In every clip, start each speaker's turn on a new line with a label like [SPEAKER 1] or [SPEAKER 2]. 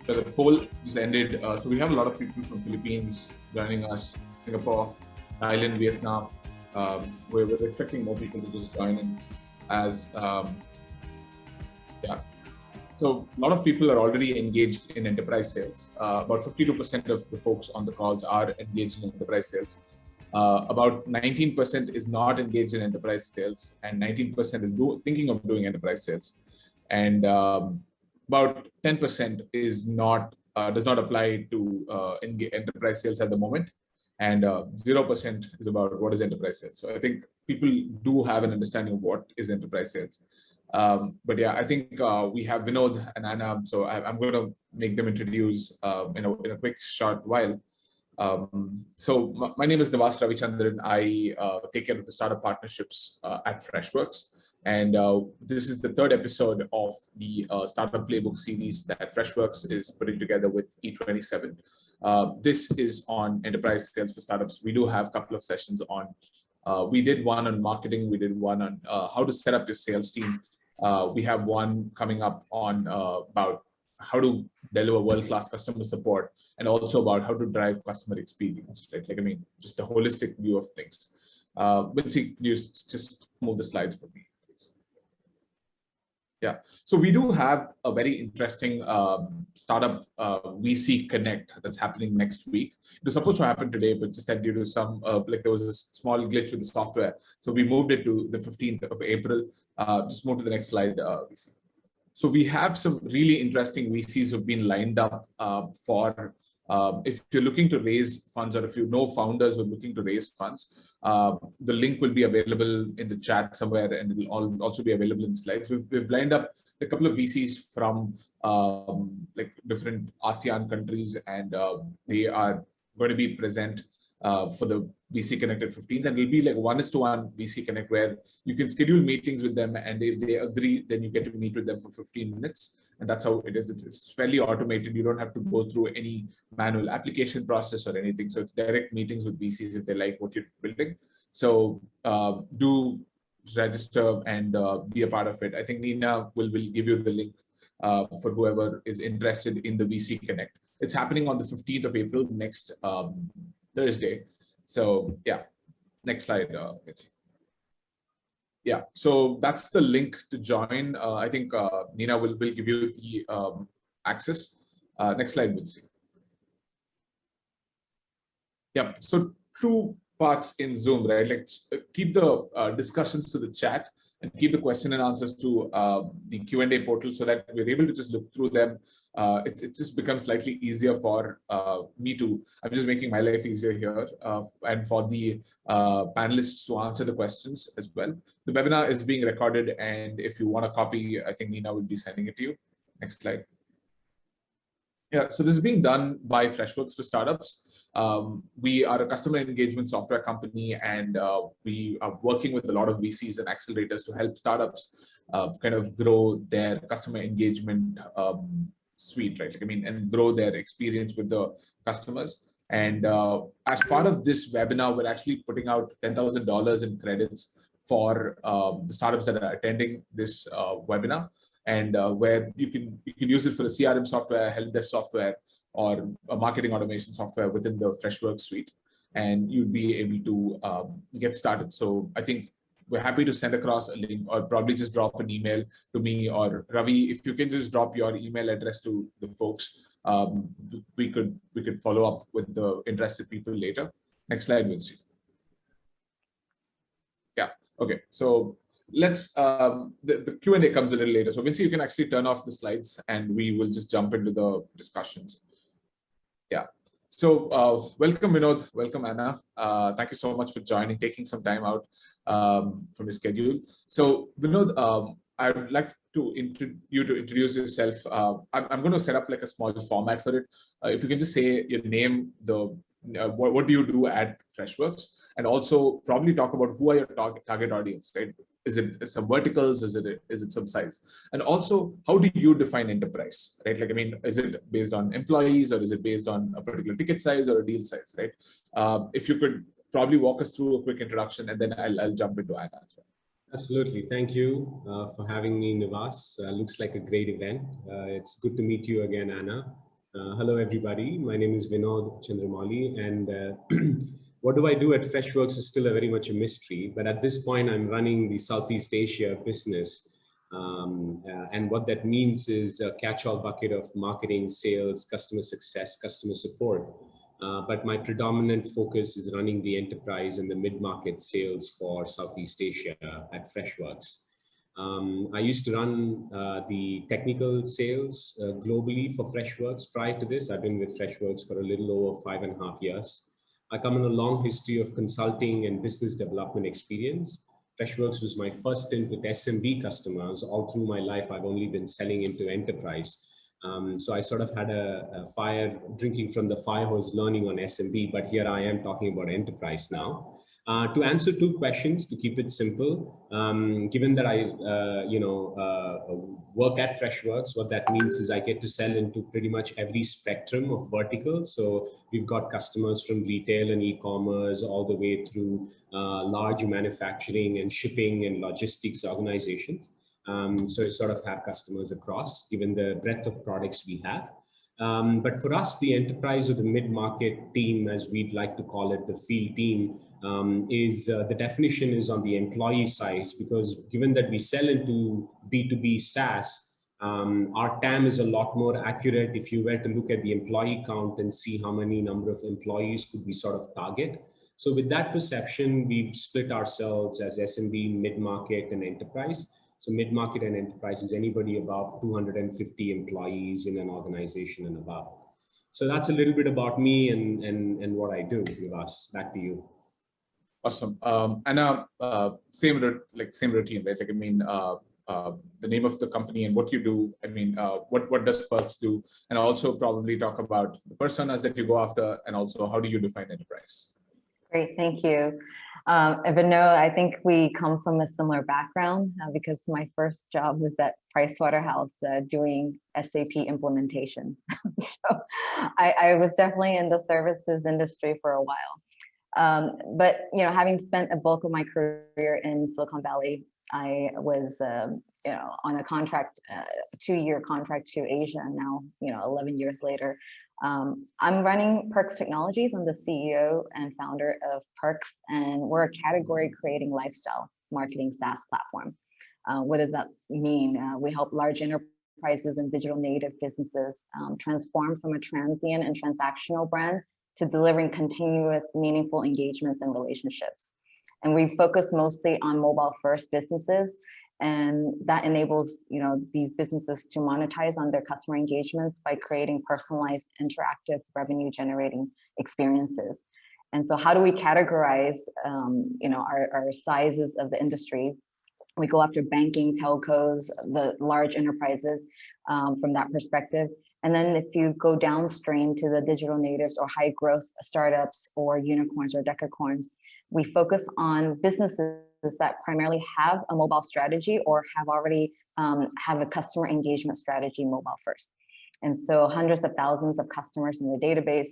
[SPEAKER 1] So the poll just ended. So we have a lot of people from Philippines joining us, Singapore, Thailand, Vietnam. We're expecting more people to just join in as, yeah. So a lot of people are already engaged in enterprise sales. About 52% of the folks on the calls are engaged in enterprise sales. About 19% is not engaged in enterprise sales, and 19% is thinking of doing enterprise sales. And about 10% is not does not apply to enterprise sales at the moment, and 0% is about what is enterprise sales. So I think people do have an understanding of what is enterprise sales. But yeah, I think we have Vinod and Anna, so I'm going to make them introduce in a quick short while. So my name is Navas Ravichandran. I take care of the startup partnerships at Freshworks. And this is the third episode of the Startup Playbook series that Freshworks is putting together with E27. This is on enterprise sales for startups. We do have a couple of sessions on, we did one on marketing. We did one on how to set up your sales team. We have one coming up on about how to deliver world-class customer support, and also about how to drive customer experience, right? Like, I mean, just a holistic view of things. Vinci, you just move the slides for me, please. Yeah, so we do have a very interesting startup VC Connect that's happening next week. It was supposed to happen today, but just that due to some, like there was a small glitch with the software. So we moved it to the 15th of April. Just move to the next slide, VC. So we have some really interesting VCs who've been lined up for, if you're looking to raise funds, or if you know founders who are looking to raise funds, the link will be available in the chat somewhere, and it will also be available in slides. We've lined up a couple of VCs from like different ASEAN countries, and they are going to be present for the VC Connect at 15th, and it'll be like 1:1 VC Connect, where you can schedule meetings with them, and if they agree, then you get to meet with them for 15 minutes. And that's how it is. It's fairly automated. You don't have to go through any manual application process or anything. So it's direct meetings with VCs if they like what you're building. So do register and be a part of it. I think Nina will give you the link for whoever is interested in the VC Connect. It's happening on the 15th of April, next Thursday. So yeah, next slide. Let's see. Yeah, so that's the link to join. I think Nina will give you the access. Next slide, we'll see. Yeah, so two parts in Zoom, right? Like keep the discussions to the chat, and keep the question and answers to the Q&A portal, so that we're able to just look through them. It just becomes slightly easier for me to, I'm just making my life easier here, and for the panelists to answer the questions as well. The webinar is being recorded, and if you want a copy, I think Nina will be sending it to you. Next slide. Yeah, so this is being done by Freshworks for startups. We are a customer engagement software company, and we are working with a lot of VCs and accelerators to help startups kind of grow their customer engagement suite, right? Like, I mean, and grow their experience with the customers. And as part of this webinar, we're actually putting out $10,000 in credits for the startups that are attending this webinar. And where you can use it for a CRM software, help desk software, or a marketing automation software within the Freshworks suite, and you'd be able to get started. So I think we're happy to send across a link, or probably just drop an email to me or Ravi. If you can just drop your email address to the folks, we could follow up with the interested people later. Next slide, we'll see. Yeah. Okay. So let's the Q&A comes a little later. So Vinci, you can actually turn off the slides, and we will just jump into the discussions. Yeah. So welcome, Vinod. Welcome, Anna. Thank you so much for joining, taking some time out from your schedule. So Vinod, I would like to introduce yourself. I'm going to set up like a small format for it. If you can just say your name, what do you do at Freshworks, and also probably talk about who are your target audience, right? Is it some verticals? Is it some size? And also, how do you define enterprise, right? Like, I mean, is it based on employees, or is it based on a particular ticket size or a deal size, right? If you could probably walk us through a quick introduction, and then I'll jump into Anna as well.
[SPEAKER 2] Absolutely. Thank you for having me, Navas. Looks like a great event. It's good to meet you again, Anna. Hello, everybody. My name is Vinod Chandramouli, and what do I do at Freshworks is still very much a mystery. But at this point, I'm running the Southeast Asia business. And what that means is a catch-all bucket of marketing, sales, customer success, customer support. But my predominant focus is running the enterprise and the mid-market sales for Southeast Asia at Freshworks. I used to run the technical sales globally for Freshworks. Prior to this, I've been with Freshworks for a little over 5.5 years. I come in a long history of consulting and business development experience. Freshworks was my first stint with SMB customers. All through my life, I've only been selling into enterprise. So I sort of had a fire, drinking from the fire hose, learning on SMB, but here I am talking about enterprise now. To answer two questions, to keep it simple, given that I work at Freshworks, what that means is I get to sell into pretty much every spectrum of verticals. So we've got customers from retail and e-commerce all the way through large manufacturing and shipping and logistics organizations. So we sort of have customers across, given the breadth of products we have. But for us, the enterprise or the mid-market team, as we'd like to call it, the field team, the definition is on the employee size, because given that we sell into B2B SaaS, our TAM is a lot more accurate if you were to look at the employee count and see how many number of employees could we sort of target. So with that perception, we've split ourselves as SMB, mid-market, and enterprise. So mid-market and enterprise is anybody above 250 employees in an organization and above. So that's a little bit about me and what I do. Vivas, back to you.
[SPEAKER 1] Awesome. Same routine, right? Like, I mean, the name of the company and what you do. I mean, what does Perx do? And also probably talk about the personas that you go after, and also how do you define enterprise?
[SPEAKER 3] Great, thank you. Vinod, I think we come from a similar background because my first job was at Pricewaterhouse doing SAP implementation. So I was definitely in the services industry for a while. But having spent a bulk of my career in Silicon Valley, I was on a contract, 2-year contract to Asia. Now 11 years later, I'm running Perx Technologies. I'm the CEO and founder of Perx, and we're a category creating lifestyle marketing SaaS platform. What does that mean? We help large enterprises and digital native businesses transform from a transient and transactional brand to delivering continuous, meaningful engagements and relationships. And we focus mostly on mobile first businesses, and that enables these businesses to monetize on their customer engagements by creating personalized, interactive, revenue generating experiences. And so how do we categorize our sizes of the industry? We go after banking, telcos, the large enterprises from that perspective. And then if you go downstream to the digital natives or high growth startups or unicorns or decacorns, we focus on businesses that primarily have a mobile strategy or have already have a customer engagement strategy mobile first. And so hundreds of thousands of customers in the database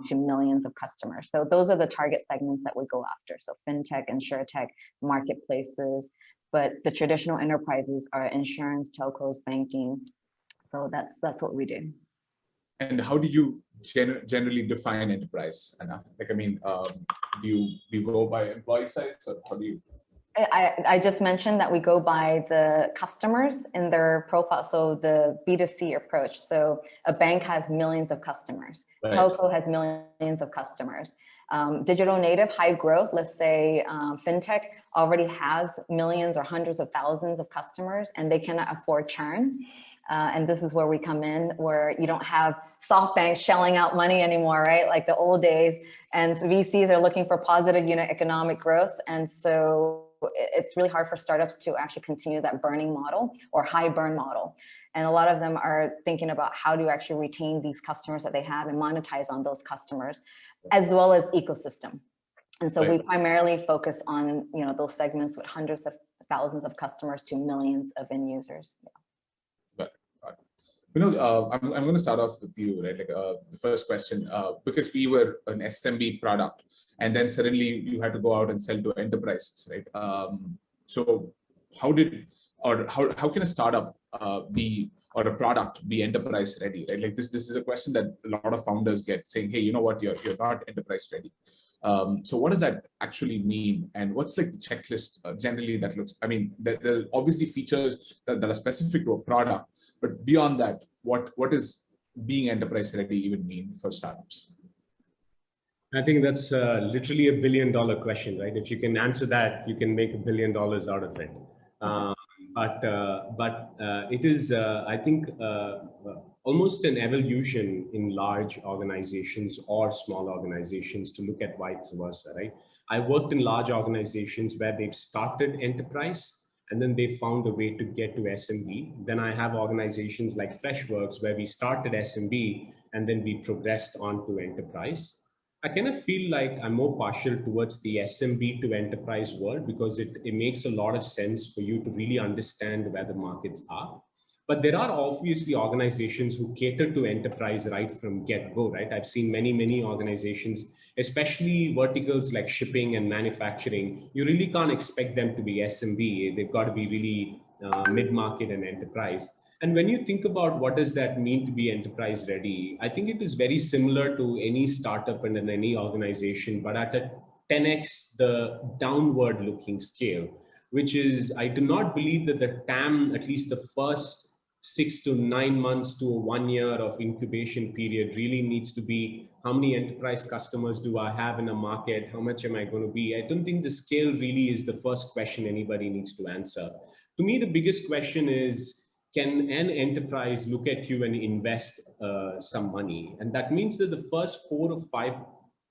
[SPEAKER 3] to millions of customers. So those are the target segments that we go after. So fintech, insurtech, marketplaces, but the traditional enterprises are insurance, telcos, banking. So that's what we do.
[SPEAKER 1] And how do you generally define enterprise, Anna? Like, I mean, do you go by employee size, or how do you?
[SPEAKER 3] I just mentioned that we go by the customers in their profile. So the B2C approach. So a bank has millions of customers. Right. Telco has millions of customers. Digital native, high growth, let's say fintech already has millions or hundreds of thousands of customers, and they cannot afford churn. And this is where we come in, where you don't have SoftBank shelling out money anymore, right? Like the old days. And VCs are looking for positive unit economic growth. And so it's really hard for startups to actually continue that burning model or high burn model. And a lot of them are thinking about how to actually retain these customers that they have and monetize on those customers, as well as ecosystem. And so we primarily focus on those segments with hundreds of thousands of customers to millions of end users.
[SPEAKER 1] I'm going to start off with you, right? Like the first question, because we were an SMB product, and then suddenly you had to go out and sell to enterprises, right? So how can a startup or a product be enterprise ready, right? Like this is a question that a lot of founders get, saying, hey, you know what, you're not enterprise ready. So what does that actually mean? And what's like the checklist generally that looks, I mean, there are obviously features that are specific to a product, but beyond that, what is being enterprise ready even mean for startups?
[SPEAKER 2] I think that's literally $1 billion question, right? If you can answer that, you can make $1 billion out of it. But it is, I think, almost an evolution in large organizations or small organizations to look at vice versa, right? I worked in large organizations where they've started enterprise and then they found a way to get to SMB. Then I have organizations like Freshworks where we started SMB and then we progressed on to enterprise. I kind of feel like I'm more partial towards the SMB to enterprise world because it makes a lot of sense for you to really understand where the markets are. But there are obviously organizations who cater to enterprise right from get-go, right? I've seen many organizations, especially verticals like shipping and manufacturing. You really can't expect them to be SMB. They've got to be really mid-market and enterprise. And when you think about what does that mean to be enterprise ready, I think it is very similar to any startup and in any organization, but at a 10x the downward looking scale, which is, I do not believe that the TAM, at least the first 6 to 9 months to 1 year of incubation period, really needs to be how many enterprise customers do I have in a market? How much am I going to be? I don't think the scale really is the first question anybody needs to answer. To me, the biggest question is, can an enterprise look at you and invest some money? And that means that the first 4 or 5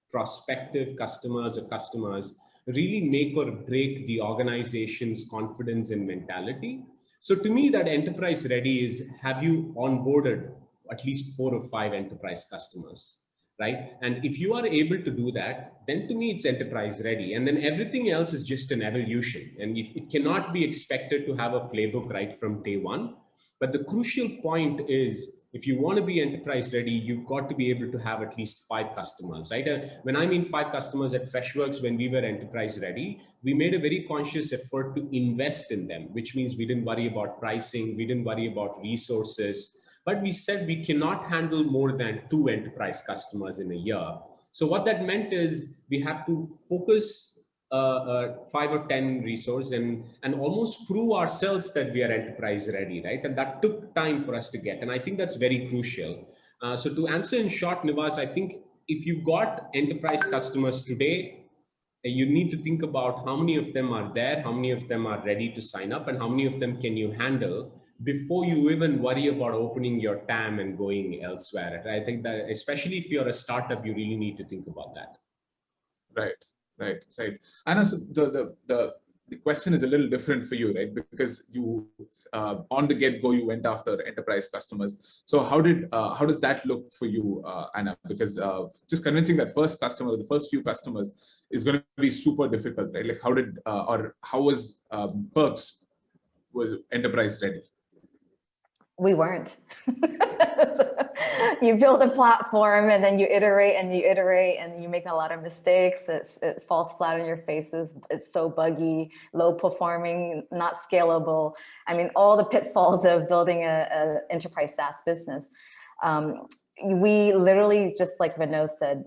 [SPEAKER 2] prospective customers really make or break the organization's confidence and mentality. So to me, that enterprise ready is, have you onboarded at least 4 or 5 enterprise customers, right? And if you are able to do that, then to me, it's enterprise ready. And then everything else is just an evolution. And it cannot be expected to have a playbook right from day one. But the crucial point is, if you want to be enterprise ready, you've got to be able to have at least 5 customers, right? When I mean 5 customers at Freshworks, when we were enterprise ready, we made a very conscious effort to invest in them, which means we didn't worry about pricing, we didn't worry about resources, but we said we cannot handle more than 2 enterprise customers in a year. So what that meant is we have to focus 5 or 10 resources and almost prove ourselves that we are enterprise ready, right? And that took time for us to get. And I think that's very crucial. So to answer in short, Nivas, I think if you got enterprise customers today, you need to think about how many of them are there, how many of them are ready to sign up, and how many of them can you handle before you even worry about opening your TAM and going elsewhere. I think that especially if you're a startup, you really need to think about that.
[SPEAKER 1] Right. And so the question is a little different for you, right? Because you, on the get-go, you went after enterprise customers. So how does that look for you, Anna? Because just convincing that first customer, the first few customers, is going to be super difficult, right? Like how was Perx was enterprise ready?
[SPEAKER 3] We weren't. You build a platform and then you iterate and you make a lot of mistakes. It falls flat on your faces. It's so buggy, low performing, not scalable. I mean, all the pitfalls of building a enterprise SaaS business. We literally, just like Vinod said,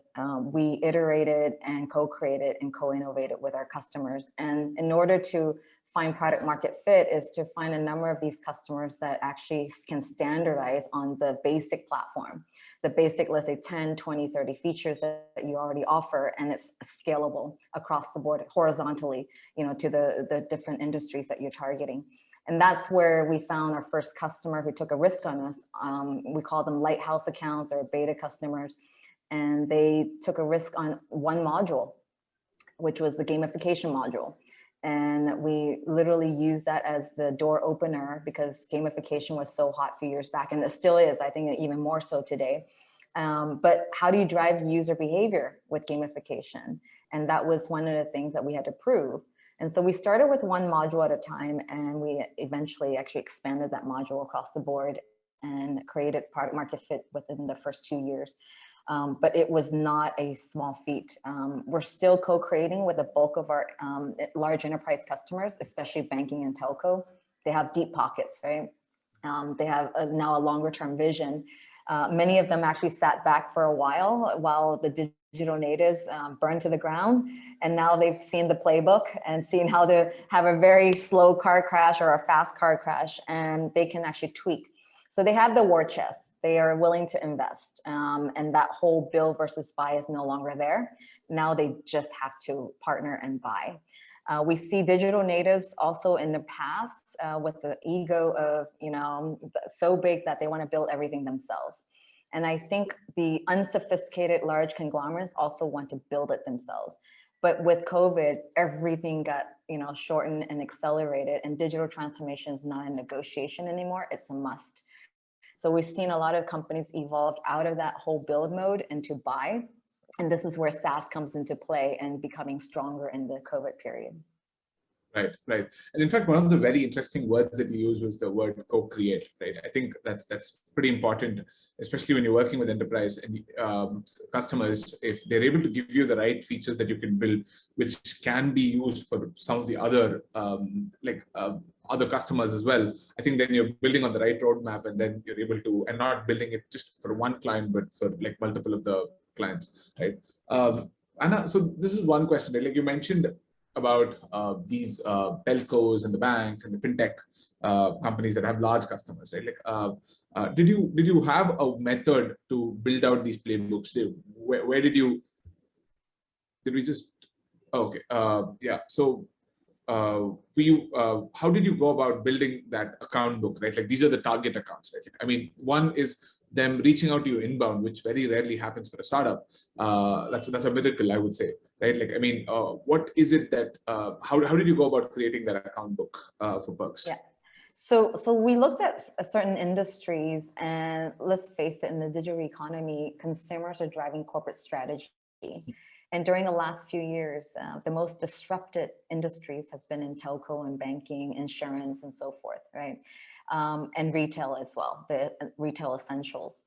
[SPEAKER 3] we iterated and co-created and co-innovated with our customers. And in order to find product market fit is to find a number of these customers that actually can standardize on the basic platform, the basic, let's say 10, 20, 30 features that you already offer, and it's scalable across the board horizontally, to the different industries that you're targeting. And that's where we found our first customer who took a risk on us. We call them lighthouse accounts or beta customers. And they took a risk on one module, which was the gamification module. And we literally used that as the door opener because gamification was so hot a few years back, and it still is, I think even more so today. But how do you drive user behavior with gamification? And that was one of the things that we had to prove. And so we started with one module at a time, and we eventually actually expanded that module across the board and created product market fit within the first 2 years. But it was not a small feat. We're still co-creating with the bulk of our large enterprise customers, especially banking and telco. They have deep pockets, right? They have now a longer term vision. Many of them actually sat back for a while the digital natives burned to the ground. And now they've seen the playbook and seen how to have a very slow car crash or a fast car crash, and they can actually tweak. So they have the war chest. They are willing to invest. And that whole build versus buy is no longer there. Now they just have to partner and buy. We see digital natives also in the past with the ego of, so big that they want to build everything themselves. And I think the unsophisticated large conglomerates also want to build it themselves. But with COVID, everything got, shortened and accelerated, and digital transformation is not a negotiation anymore, it's a must. So we've seen a lot of companies evolve out of that whole build mode into buy. And this is where SaaS comes into play and becoming stronger in the COVID period.
[SPEAKER 1] Right, right. And in fact, one of the very interesting words that you used was the word co-create, right? I think that's pretty important, especially when you're working with enterprise and customers. If they're able to give you the right features that you can build, which can be used for some of the other other customers as well, I think then you're building on the right roadmap, and then you're able to, and not building it just for one client, but for like multiple of the clients, right? Anna, so this is one question, right? Like you mentioned about these telcos and the banks and the fintech companies that have large customers, right? Like, did you have a method to build out these playbooks? Where did we just? Okay, yeah. So, how did you go about building that account book, right? Like these are the target accounts, right? Like, I mean, one is them reaching out to you inbound, which very rarely happens for a startup. That's a miracle, I would say, right? Like, I mean, what is it that, how did you go about creating that account book for Perx?
[SPEAKER 3] Yeah. So we looked at certain industries, and let's face it, in the digital economy, consumers are driving corporate strategy. And during the last few years, the most disrupted industries have been in telco and banking, insurance, and so forth, right? And retail as well, the retail essentials.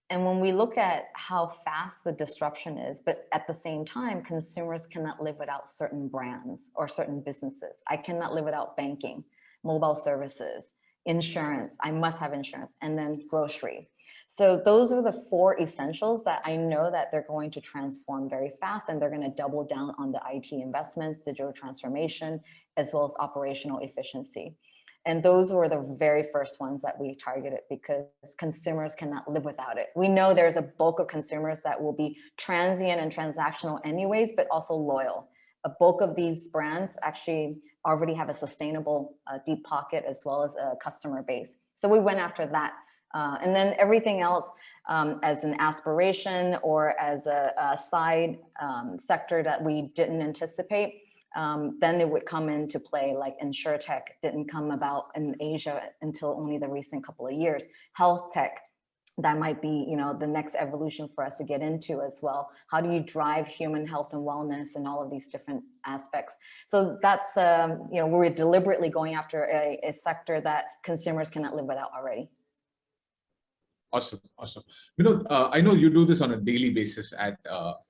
[SPEAKER 3] And when we look at how fast the disruption is, but at the same time, consumers cannot live without certain brands or certain businesses. I cannot live without banking, mobile services, insurance. I must have insurance, and then groceries. So those are the four essentials that I know that they're going to transform very fast, and they're going to double down on the IT investments, digital transformation, as well as operational efficiency. And those were the very first ones that we targeted because consumers cannot live without it. We know there's a bulk of consumers that will be transient and transactional anyways, but also loyal. A bulk of these brands actually already have a sustainable deep pocket as well as a customer base. So we went after that. And then everything else as an aspiration or as a side sector that we didn't anticipate, then it would come into play. Like InsurTech didn't come about in Asia until only the recent couple of years. Health tech, that might be, the next evolution for us to get into as well. How do you drive human health and wellness and all of these different aspects? So that's, we're deliberately going after a sector that consumers cannot live without already.
[SPEAKER 1] Awesome, awesome. I know you do this on a daily basis at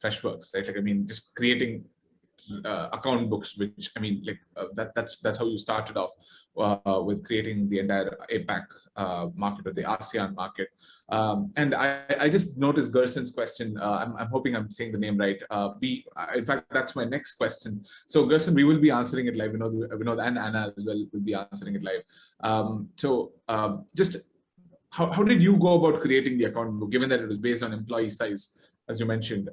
[SPEAKER 1] Freshworks, right? Like, I mean, just creating account books, which I mean, like that's how you started off with creating the entire APAC market or the ASEAN market. And I just noticed Gerson's question. I'm hoping I'm saying the name right. In fact, that's my next question. So Gerson, we will be answering it live. Vinod and Anna as well will be answering it live. Just how did you go about creating the account book, given that it was based on employee size, as you mentioned?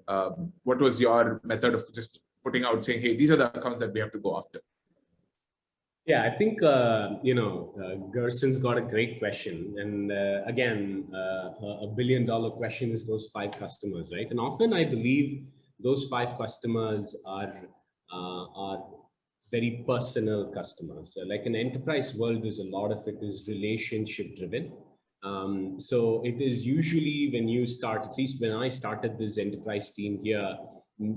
[SPEAKER 1] What was your method of just putting out, saying, hey, these are the accounts that we have to go after?
[SPEAKER 2] Yeah, I think, Gerson's got a great question. And again, a $1 billion question is those 5 customers, right? And often I believe those 5 customers are very personal customers. Like in enterprise world, there's a lot of it is relationship driven. So it is usually when you start, at least when I started this enterprise team here,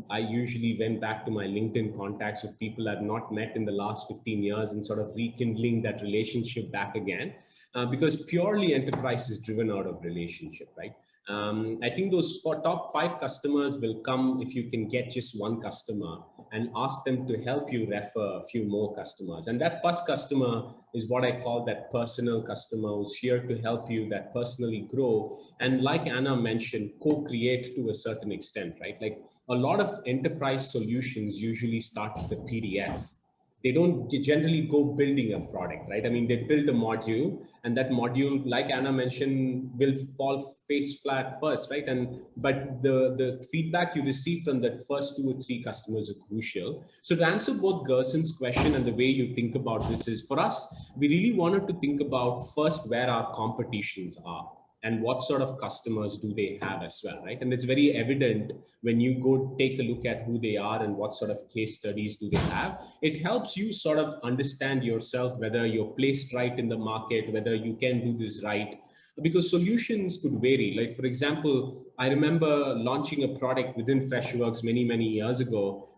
[SPEAKER 2] I usually went back to my LinkedIn contacts of people I've not met in the last 15 years and sort of rekindling that relationship back again, because purely enterprise is driven out of relationship, right? I think those top 5 customers will come if you can get just one customer and ask them to help you refer a few more customers. And that first customer is what I call that personal customer, who's here to help you, that personally grow. And like Anna mentioned, co-create to a certain extent, right? Like a lot of enterprise solutions usually start with a PDF. They don't generally go building a product, right? I mean, they build a module, and that module, like Anna mentioned, will fall face flat first, right? But the feedback you receive from that first 2 or 3 customers are crucial. So to answer both Gerson's question and the way you think about this is, for us, we really wanted to think about first where our competitions are and what sort of customers do they have as well, right? And it's very evident when you go take a look at who they are and what sort of case studies do they have. It helps you sort of understand yourself, whether you're placed right in the market, whether you can do this right, because solutions could vary. Like, for example, I remember launching a product within Freshworks many years ago,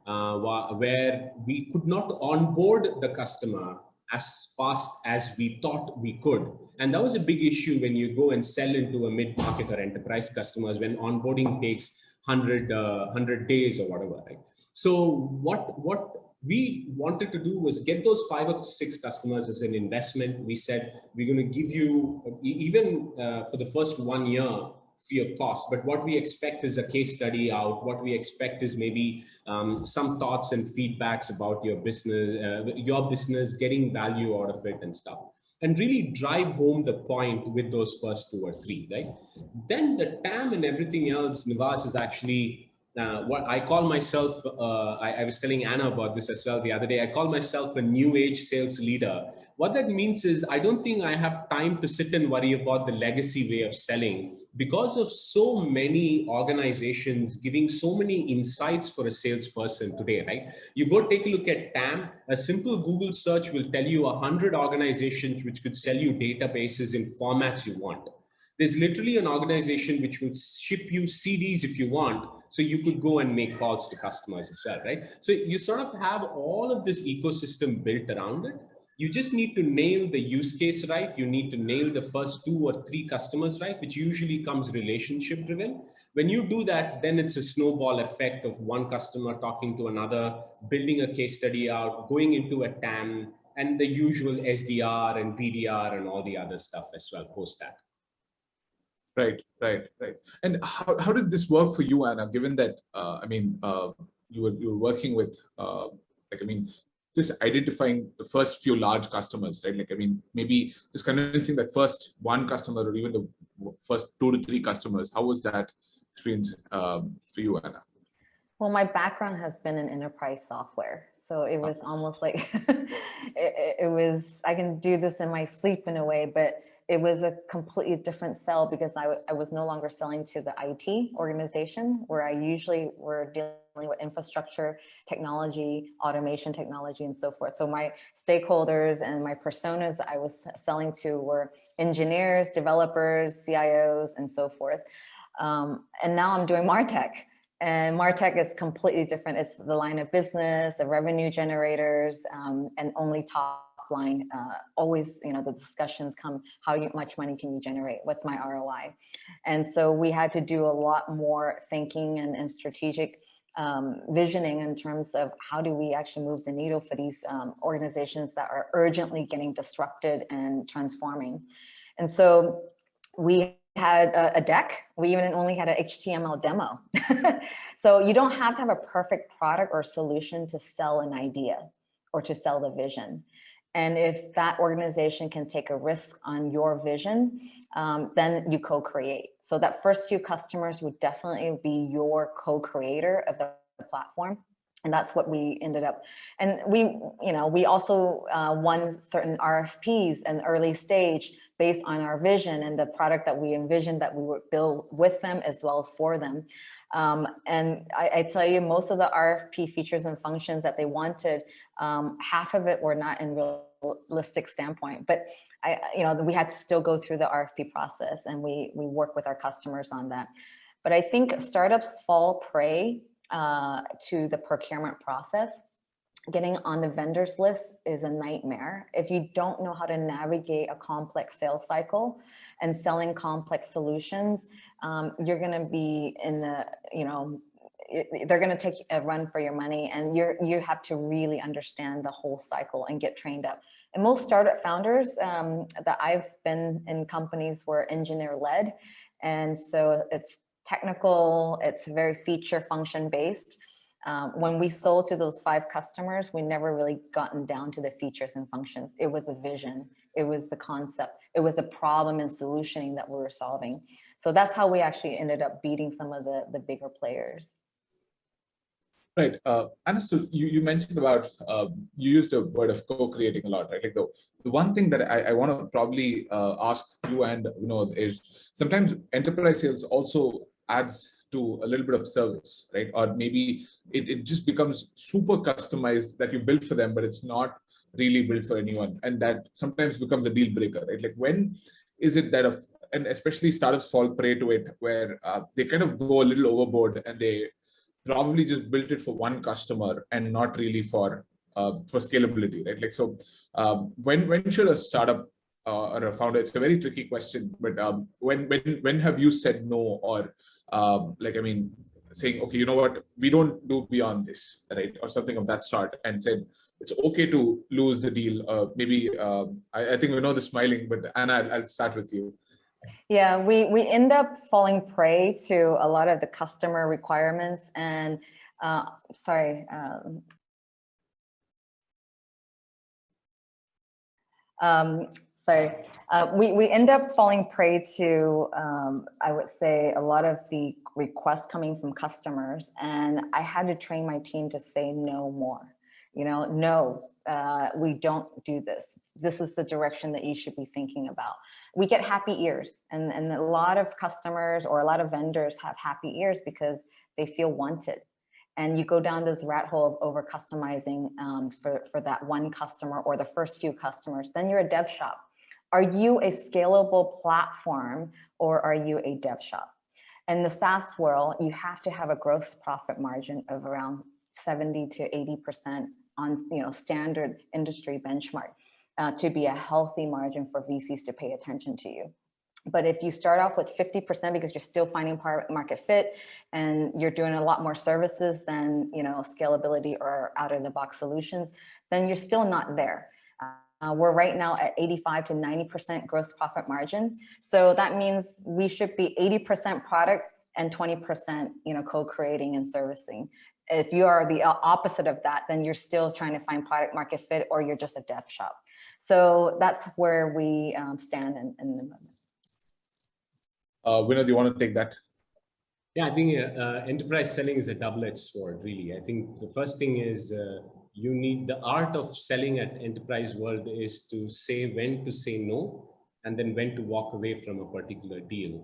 [SPEAKER 2] where we could not onboard the customer as fast as we thought we could. And that was a big issue when you go and sell into a mid-market or enterprise customers, when onboarding takes 100 days or whatever, right? So what we wanted to do was get those 5 or 6 customers as an investment. We said, we're going to give you, even for the first 1 year, free of cost. But what we expect is a case study out. What we expect is maybe some thoughts and feedbacks about your business, getting value out of it and stuff. And really drive home the point with those first 2 or 3, right? Then the TAM and everything else, Nivas, is actually what I call myself, I was telling Anna about this as well the other day, I call myself a new age sales leader. What that means is I don't think I have time to sit and worry about the legacy way of selling, because of so many organizations giving so many insights for a salesperson today, right? You go take a look at TAM, a simple Google search will tell you 100 organizations which could sell you databases in formats you want. There's literally an organization which will ship you CDs if you want, so you could go and make calls to customers as well, right? So you sort of have all of this ecosystem built around it. You just need to nail the use case right. You need to nail the first 2 or 3 customers right, which usually comes relationship driven. When you do that, then it's a snowball effect of one customer talking to another, building a case study out, going into a TAM, and the usual SDR and BDR and all the other stuff as well post that.
[SPEAKER 1] Right. And how did this work for you, Anna, given that, you were working with, just identifying the first few large customers, right? Maybe just convincing that first 1 customer or even the first 2 to 3 customers. How was that experience for you, Anna?
[SPEAKER 3] Well, my background has been in enterprise software. So it was almost like, it was, I can do this in my sleep in a way, but it was a completely different sell, because I was no longer selling to the IT organization, where I usually were dealing with infrastructure, technology, automation technology, and so forth. So my stakeholders and my personas that I was selling to were engineers, developers, CIOs, and so forth. And now I'm doing MarTech. And MarTech is completely different. It's the line of business, the revenue generators, and only top line. Always, the discussions come, how much money can you generate? What's my ROI? And so we had to do a lot more thinking and strategic visioning in terms of how do we actually move the needle for these organizations that are urgently getting disrupted and transforming. And so we had a deck. We even only had an HTML demo. So you don't have to have a perfect product or solution to sell an idea or to sell the vision. And if that organization can take a risk on your vision, then you co-create. So that first few customers would definitely be your co-creator of the platform. And that's what we ended up. And we also won certain RFPs in early stage based on our vision and the product that we envisioned that we would build with them as well as for them. And I tell you, most of the RFP features and functions that they wanted, half of it were not in realistic standpoint, but we had to still go through the RFP process, and we work with our customers on that. But I think startups fall prey to the procurement process. Getting on the vendors list is a nightmare. If you don't know how to navigate a complex sales cycle and selling complex solutions, you're going to be in the, they're going to take a run for your money, and you have to really understand the whole cycle and get trained up. And most startup founders that I've been in companies were engineer led. And so it's technical, it's very feature function based. When we sold to those 5 customers, we never really gotten down to the features and functions. It was a vision, it was the concept, it was a problem and solutioning that we were solving. So that's how we actually ended up beating some of the bigger players.
[SPEAKER 1] Right. Anna, so you mentioned about, you used the word of co-creating a lot, right? Like the one thing that I want to probably ask you and is sometimes enterprise sales also adds to a little bit of service, right? Or maybe it just becomes super customized that you built for them, but it's not really built for anyone. And that sometimes becomes a deal breaker, right? Like when is it that, and especially startups fall prey to it, where they kind of go a little overboard and they probably just built it for one customer and not really for scalability, right? Like, so when should a startup or a founder, it's a very tricky question, but when have you said no, or saying, okay, you know what, we don't do beyond this, right? Or something of that sort, and said, it's okay to lose the deal. Maybe, I think we know the smiling, but Anna, I'll start with you.
[SPEAKER 3] Yeah, we end up falling prey to a lot of the customer requirements and we end up falling prey to, I would say, a lot of the requests coming from customers, and I had to train my team to say no more. No, we don't do this. This is the direction that you should be thinking about. We get happy ears, and a lot of customers or a lot of vendors have happy ears because they feel wanted. And you go down this rat hole of over customizing for that one customer or the first few customers, then you're a dev shop. Are you a scalable platform, or are you a dev shop? In the SaaS world, you have to have a gross profit margin of around 70 to 80% on standard industry benchmark to be a healthy margin for VCs to pay attention to you. But if you start off with 50% because you're still finding product market fit and you're doing a lot more services than scalability or out of the box solutions, then you're still not there. We're right now at 85 to 90% gross profit margin. So that means we should be 80% product and 20% co-creating and servicing. If you are the opposite of that, then you're still trying to find product market fit, or you're just a dev shop. So that's where we stand in the moment.
[SPEAKER 1] Vinod, do you want to take that?
[SPEAKER 2] Yeah, I think enterprise selling is a double-edged sword, really. I think the first thing is you need the art of selling at enterprise world is to say when to say no, and then when to walk away from a particular deal.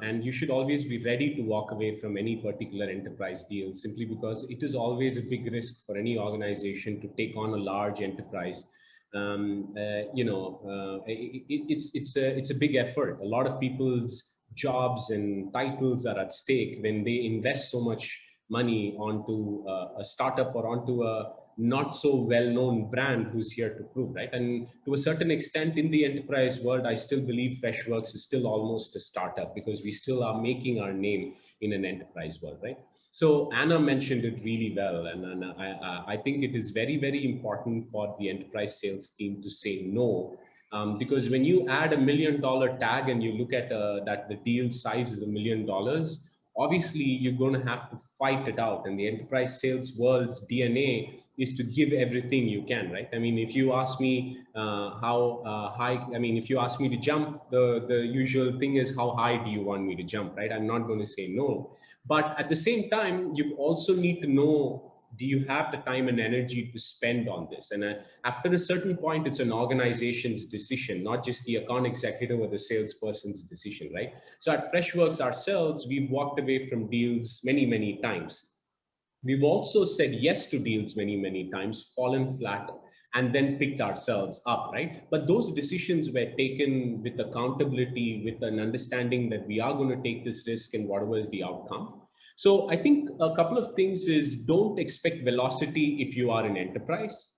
[SPEAKER 2] And you should always be ready to walk away from any particular enterprise deal, simply because it is always a big risk for any organization to take on a large enterprise. It's a big effort. A lot of people's jobs and titles are at stake when they invest so much money onto a startup or onto a not so well-known brand who's here to prove, right? And to a certain extent in the enterprise world, I still believe Freshworks is still almost a startup because we still are making our name in an enterprise world, right? So Anna mentioned it really well. And I think it is very, very important for the enterprise sales team to say no. Because when you add $1 million tag and you look at that the deal size is $1 million, obviously you're going to have to fight it out. And the enterprise sales world's DNA is to give everything you can, right? I mean, if you ask me if you ask me to jump, the usual thing is, how high do you want me to jump, right? I'm not going to say no. But at the same time, you also need to know, do you have the time and energy to spend on this? And after a certain point, it's an organization's decision, not just the account executive or the salesperson's decision, right? So at Freshworks ourselves, we've walked away from deals many, many times. We've also said yes to deals many, many times, fallen flat, and then picked ourselves up, right? But those decisions were taken with accountability, with an understanding that we are going to take this risk and whatever is the outcome. So I think a couple of things is, don't expect velocity if you are an enterprise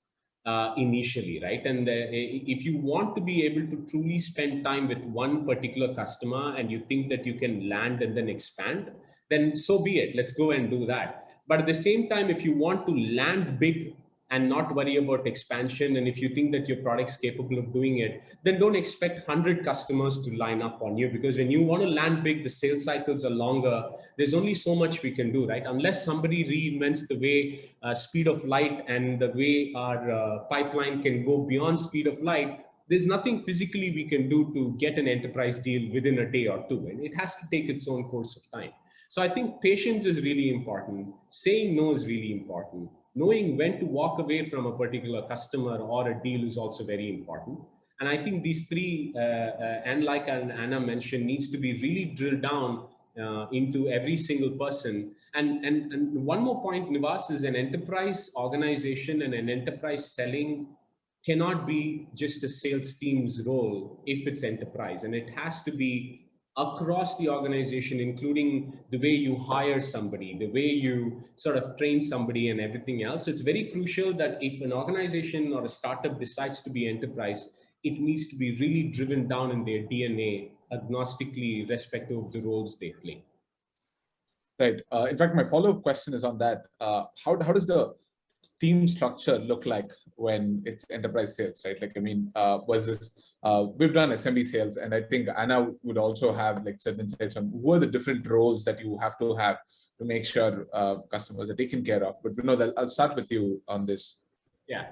[SPEAKER 2] initially, right? And if you want to be able to truly spend time with one particular customer and you think that you can land and then expand, then so be it. Let's go and do that. But at the same time, if you want to land big and not worry about expansion, and if you think that your product's capable of doing it, then don't expect 100 customers to line up on you, because when you want to land big, the sales cycles are longer. There's only so much we can do, right? Unless somebody reinvents the way speed of light and the way our pipeline can go beyond speed of light, there's nothing physically we can do to get an enterprise deal within a day or two. And it has to take its own course of time. So I think patience is really important. Saying no is really important. Knowing when to walk away from a particular customer or a deal is also very important. And I think these three, and like Anna mentioned, needs to be really drilled down into every single person. And one more point, Nivas, is an enterprise organization and an enterprise selling cannot be just a sales team's role if it's enterprise. And it has to be across the organization, including the way you hire somebody, the way you sort of train somebody and everything else. It's very crucial that if an organization or a startup decides to be enterprise, it needs to be really driven down in their DNA, agnostically, irrespective of the roles they play.
[SPEAKER 1] Right. In fact, my follow-up question is on that. How does the team structure look like when it's enterprise sales, right? Like, I mean, we've done SMB sales, and I think Anna would also have like certain insights on who are the different roles that you have to make sure customers are taken care of. But Vinod, I'll start with you on this.
[SPEAKER 2] Yeah,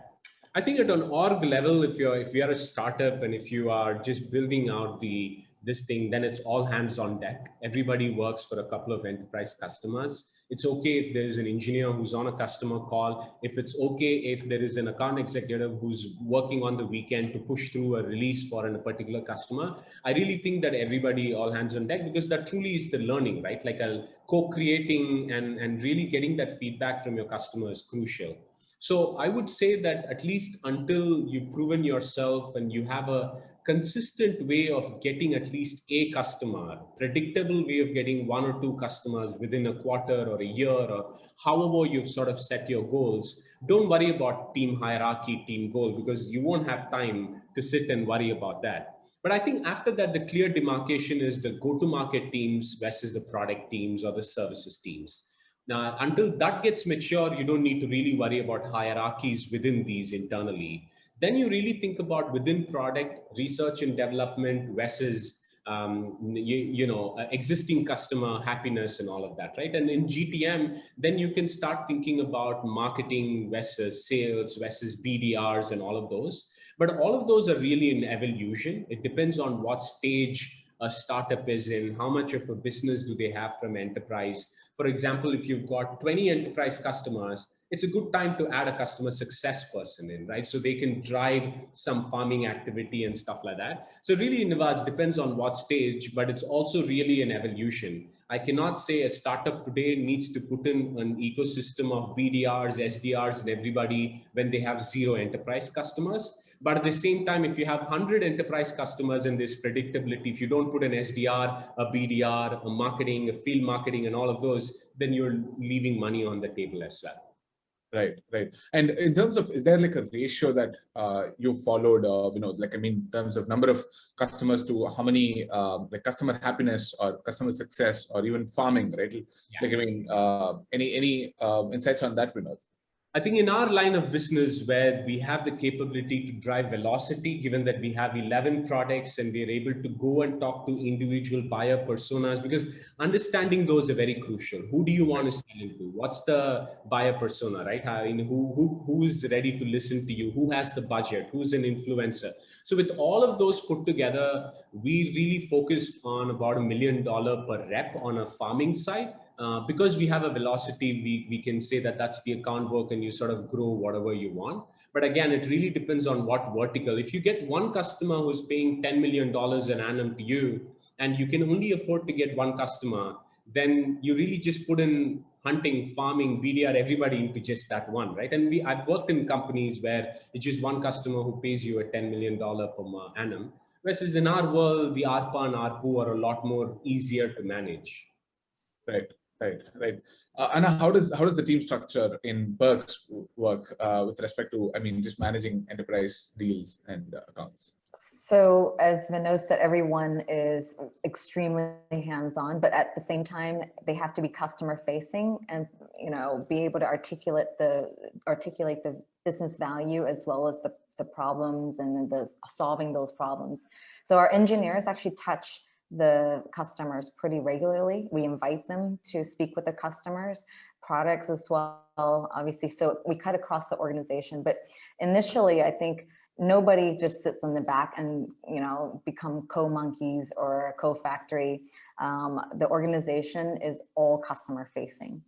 [SPEAKER 2] I think at an org level, if you're a startup and if you are just building out this thing, then it's all hands on deck. Everybody works for a couple of enterprise customers. It's okay if there's an engineer who's on a customer call. If it's okay if there is an account executive who's working on the weekend to push through a release for a particular customer. I really think that everybody all hands on deck, because that truly is the learning, right? Like co-creating and really getting that feedback from your customer is crucial. So I would say that at least until you've proven yourself and you have a consistent way of getting at least a customer, predictable way of getting one or two customers within a quarter or a year, or however you've sort of set your goals, don't worry about team hierarchy, team goal, because you won't have time to sit and worry about that. But I think after that, the clear demarcation is the go-to-market teams versus the product teams or the services teams. Now, until that gets mature, you don't need to really worry about hierarchies within these internally. Then you really think about within product research and development versus existing customer happiness and all of that, right? And in GTM, then you can start thinking about marketing versus sales versus BDRs and all of those. But all of those are really in evolution. It depends on what stage a startup is in, how much of a business do they have from enterprise. For example, if you've got 20 enterprise customers, it's a good time to add a customer success person in, right? So they can drive some farming activity and stuff like that. So really, Nivas, depends on what stage, but it's also really an evolution. I cannot say a startup today needs to put in an ecosystem of BDRs, SDRs, and everybody when they have 0 enterprise customers. But at the same time, if you have 100 enterprise customers and this predictability, if you don't put an SDR, a BDR, a marketing, a field marketing, and all of those, then you're leaving money on the table as well.
[SPEAKER 1] Right. And in terms of, is there like a ratio that you followed, like, I mean, in terms of number of customers to how many, like customer happiness or customer success or even farming, right? Yeah. Like, I mean, any insights on that, Vinod?
[SPEAKER 2] I think in our line of business where we have the capability to drive velocity, given that we have 11 products and we're able to go and talk to individual buyer personas, because understanding those are very crucial. Who do you want to sell into? What's the buyer persona, right? Who is ready to listen to you? Who has the budget? Who's an influencer? So with all of those put together, we really focused on about $1 million per rep on a farming side. Because we have a velocity, we can say that that's the account work and you sort of grow whatever you want. But again, it really depends on what vertical. If you get one customer who's paying $10 million an annum to you, and you can only afford to get one customer, then you really just put in hunting, farming, BDR, everybody into just that one, right? And I've worked in companies where it's just one customer who pays you a $10 million per annum, versus in our world, the ARPA and ARPU are a lot more easier to manage.
[SPEAKER 1] Right. Right, right. Anna, how does the team structure in Perx work with respect to, I mean, just managing enterprise deals and accounts?
[SPEAKER 3] So as Vinod said, everyone is extremely hands-on, but at the same time, they have to be customer facing and, you know, be able to articulate the business value as well as the problems and the solving those problems. So our engineers actually touch the customers pretty regularly. We invite them to speak with the customers, products as well, obviously. So we cut across the organization, but initially, I think nobody just sits in the back and, you know, become co-monkeys or co-factory. The organization is all customer facing.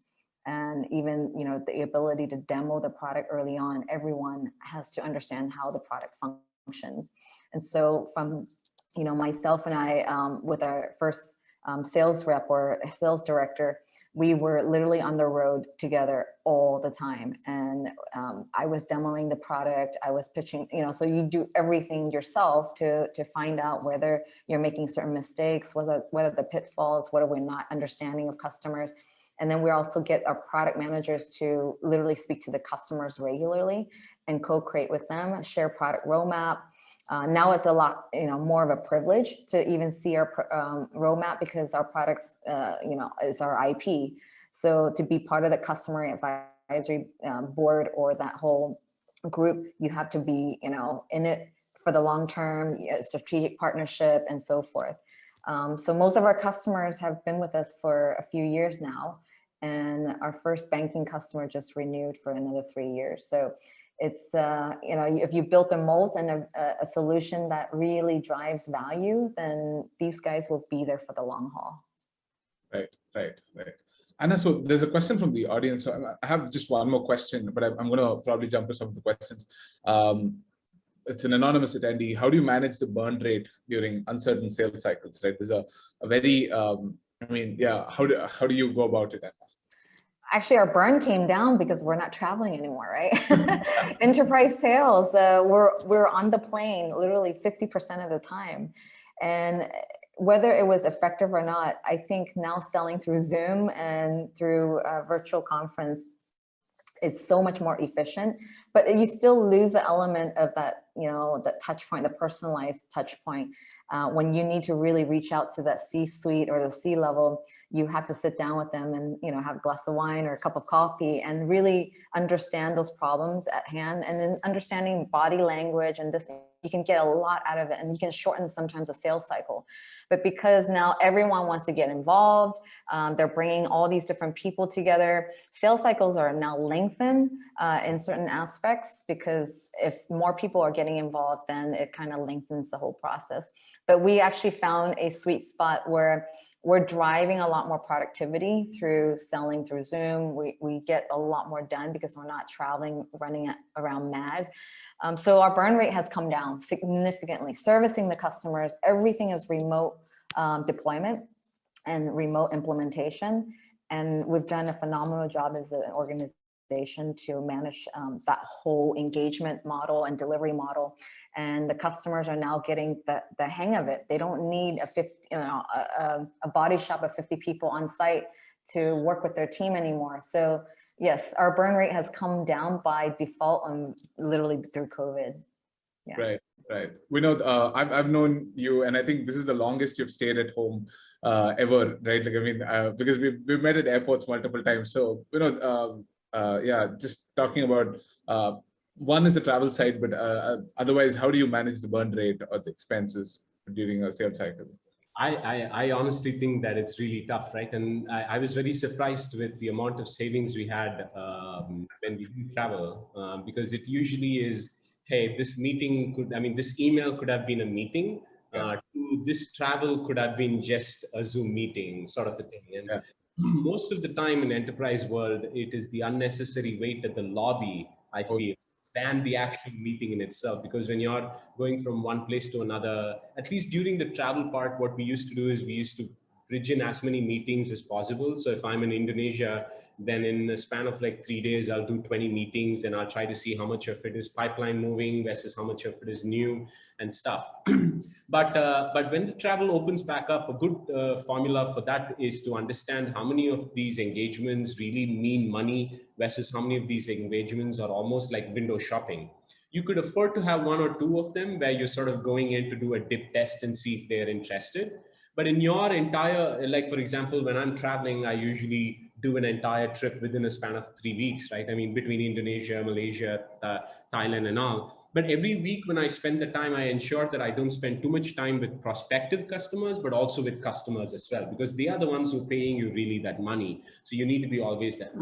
[SPEAKER 3] And even, you know, the ability to demo the product early on, everyone has to understand how the product functions. And so from, you know, myself and I, with our first sales rep or sales director, we were literally on the road together all the time. And I was demoing the product, I was pitching, you know, so you do everything yourself to find out whether you're making certain mistakes, what are the pitfalls, what are we not understanding of customers. And then we also get our product managers to literally speak to the customers regularly and co-create with them, share product roadmap. Now it's a lot, you know, more of a privilege to even see our roadmap because our products, you know, is our IP. So to be part of the customer advisory board or that whole group, you have to be, you know, in it for the long term, strategic partnership and so forth. So most of our customers have been with us for a few years now. And our first banking customer just renewed for another 3 years. So it's, you know, if you built a moat and a solution that really drives value, then these guys will be there for the long haul.
[SPEAKER 1] Right, right, right. Anna, so there's a question from the audience. So I have just one more question, but I'm going to probably jump to some of the questions. It's an anonymous attendee. How do you manage the burn rate during uncertain sales cycles, right? There's a very, I mean, yeah, how do you go about it, Anna?
[SPEAKER 3] Actually, our burn came down because we're not traveling anymore, right? Enterprise sales, we're on the plane literally 50% of the time. And whether it was effective or not, I think now selling through Zoom and through a virtual conference is so much more efficient, but you still lose the element of that, you know, the touch point, the personalized touch point. When you need to really reach out to that C-suite or the C-level, you have to sit down with them and, you know, have a glass of wine or a cup of coffee and really understand those problems at hand. And then understanding body language and this, you can get a lot out of it, and you can shorten sometimes a sales cycle. But because now everyone wants to get involved, they're bringing all these different people together. Sales cycles are now lengthened in certain aspects, because if more people are getting involved, then it kind of lengthens the whole process. But we actually found a sweet spot where we're driving a lot more productivity through selling through Zoom. We get a lot more done because we're not traveling, running around mad. So our burn rate has come down significantly. Servicing the customers, everything is remote deployment and remote implementation. And we've done a phenomenal job as an organization to manage that whole engagement model and delivery model. And the customers are now getting the hang of it. They don't need a body shop of 50 people on site to work with their team anymore. So yes, our burn rate has come down by default and literally through COVID. Yeah.
[SPEAKER 1] Right, right. We know I've known you, and I think this is the longest you've stayed at home ever, right? Like, I mean, because we've met at airports multiple times. So, you know, yeah, just talking about one is the travel side, but otherwise, how do you manage the burn rate or the expenses during a sales cycle?
[SPEAKER 2] I honestly think that it's really tough, right? And I was very surprised with the amount of savings we had when we do travel, because it usually is, hey, this meeting could, I mean, this email could have been a meeting, this travel could have been just a Zoom meeting sort of a thing. And most of the time in enterprise world, it is the unnecessary wait at the lobby, I feel, than the actual meeting in itself. Because when you're going from one place to another, at least during the travel part, what we used to do is we used to bridge in as many meetings as possible. So if I'm in Indonesia, Then in the span of like 3 days, I'll do 20 meetings and I'll try to see how much of it is pipeline moving versus how much of it is new and stuff. But when the travel opens back up, a good formula for that is to understand how many of these engagements really mean money versus how many of these engagements are almost like window shopping. You could afford to have 1 or 2 of them where you're sort of going in to do a dip test and see if they're interested. But in your entire, like, for example, when I'm traveling, I usually do an entire trip within a span of 3 weeks, right? I mean, between Indonesia, Malaysia, Thailand and all. But every week when I spend the time, I ensure that I don't spend too much time with prospective customers, but also with customers as well, because they are the ones who are paying you really that money. So you need to be always there.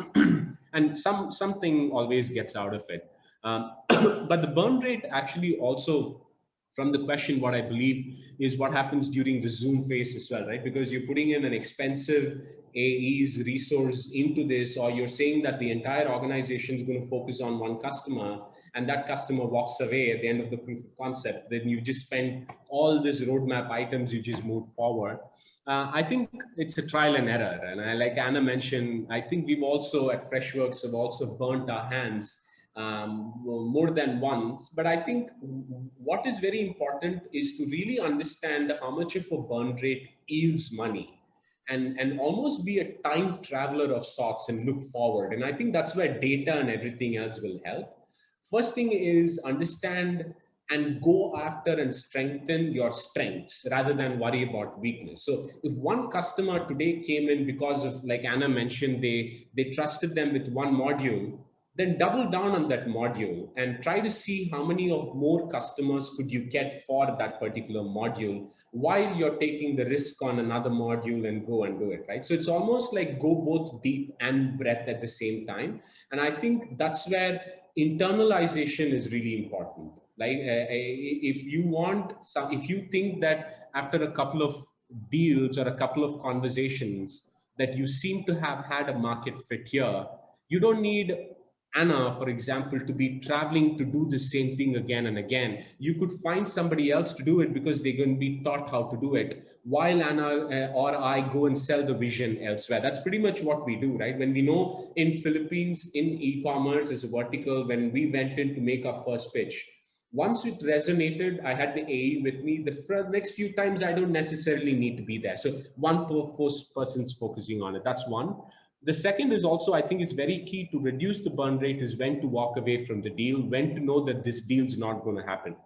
[SPEAKER 2] And something always gets out of it. But the burn rate actually also, from the question, what I believe is what happens during the Zoom phase as well, right? Because you're putting in an expensive AE's resource into this, or you're saying that the entire organization is going to focus on one customer and that customer walks away at the end of the proof of concept, then you just spend all these roadmap items, you just move forward. I think it's a trial and error. And like Anna mentioned, I think we've also at Freshworks have also burnt our hands more than once. But I think what is very important is to really understand how much of a burn rate yields money and almost be a time traveler of sorts and look forward. And I think that's where data and everything else will help. First thing is understand and go after and strengthen your strengths rather than worry about weakness. So if one customer today came in because of, like Anna mentioned, they trusted them with one module, then double down on that module and try to see how many of more customers could you get for that particular module while you're taking the risk on another module and go and do it, right? So it's almost like go both deep and breadth at the same time. And I think that's where internalization is really important. Like if you think that after a couple of deals or a couple of conversations that you seem to have had a market fit here, you don't need Anna, for example, to be traveling to do the same thing again and again. You could find somebody else to do it because they're going to be taught how to do it, while Anna or I go and sell the vision elsewhere. That's pretty much what we do, right? When we know in Philippines, in e-commerce as a vertical, when we went in to make our first pitch, once it resonated, I had the AE with me. The next few times, I don't necessarily need to be there. So one person's focusing on it. That's one. The second is also, I think it's very key to reduce the burn rate is when to walk away from the deal, when to know that this deal is not going to happen.